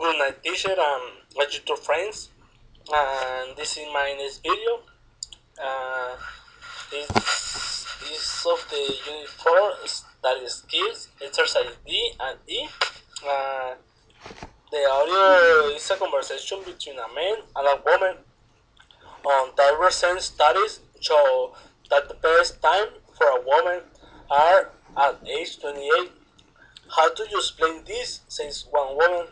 Good night, teacher, my YouTube friends. And this is my next video. Uh, this of the Unit 4 study skills, exercise D and E. Uh, the audio is a conversation between a man and a woman. That recent studies show that the best time for a woman are at age 28. How do you explain this? Says one woman.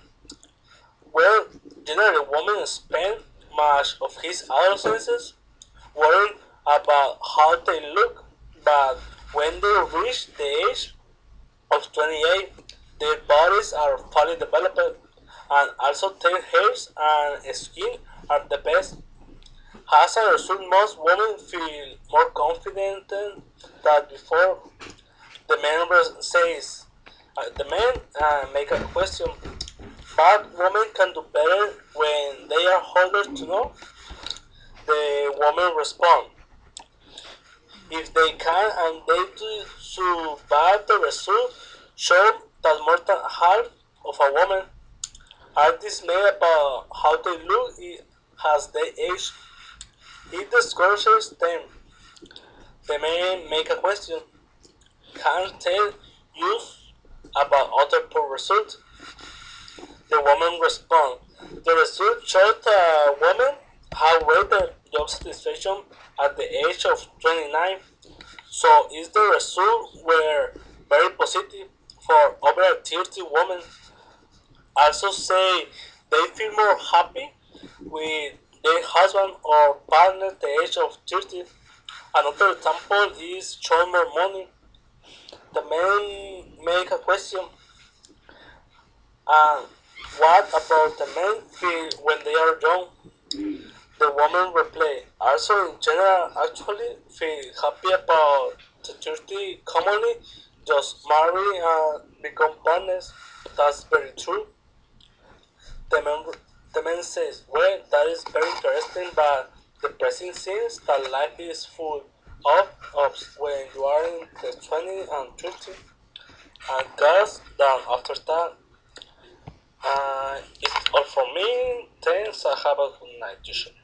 Well, generally women spend much of his adolescence worrying about how they look, but when they reach the age of 28, their bodies are fully developed, and also their hairs and skin are the best. As a result, most women feel more confident than before. The man says, the man make a question, but women can do better when they are older to know. The woman respond, if they can and they do so bad, the result show that more than half of a woman are dismayed about how they look as they age. It discourages them. The men make a question, can tell you about other poor results. The woman respond, the result showed a woman have greater job satisfaction at the age of 29. So is the result were very positive for over 30 women. Also say they feel more happy with their husband or partner at the age of 30. Another example is showing more money. The men make a question, and what about the men feel when they are young? The woman reply, also in general actually feel happy about the 30 commonly just marry and become partners. That's very true. The man, the man says, well, that is very interesting, but the depressing seems that life is full of ups when you are in the 20 and 30, and goes down after that. It's all from me. Thanks, and have a good night, usually.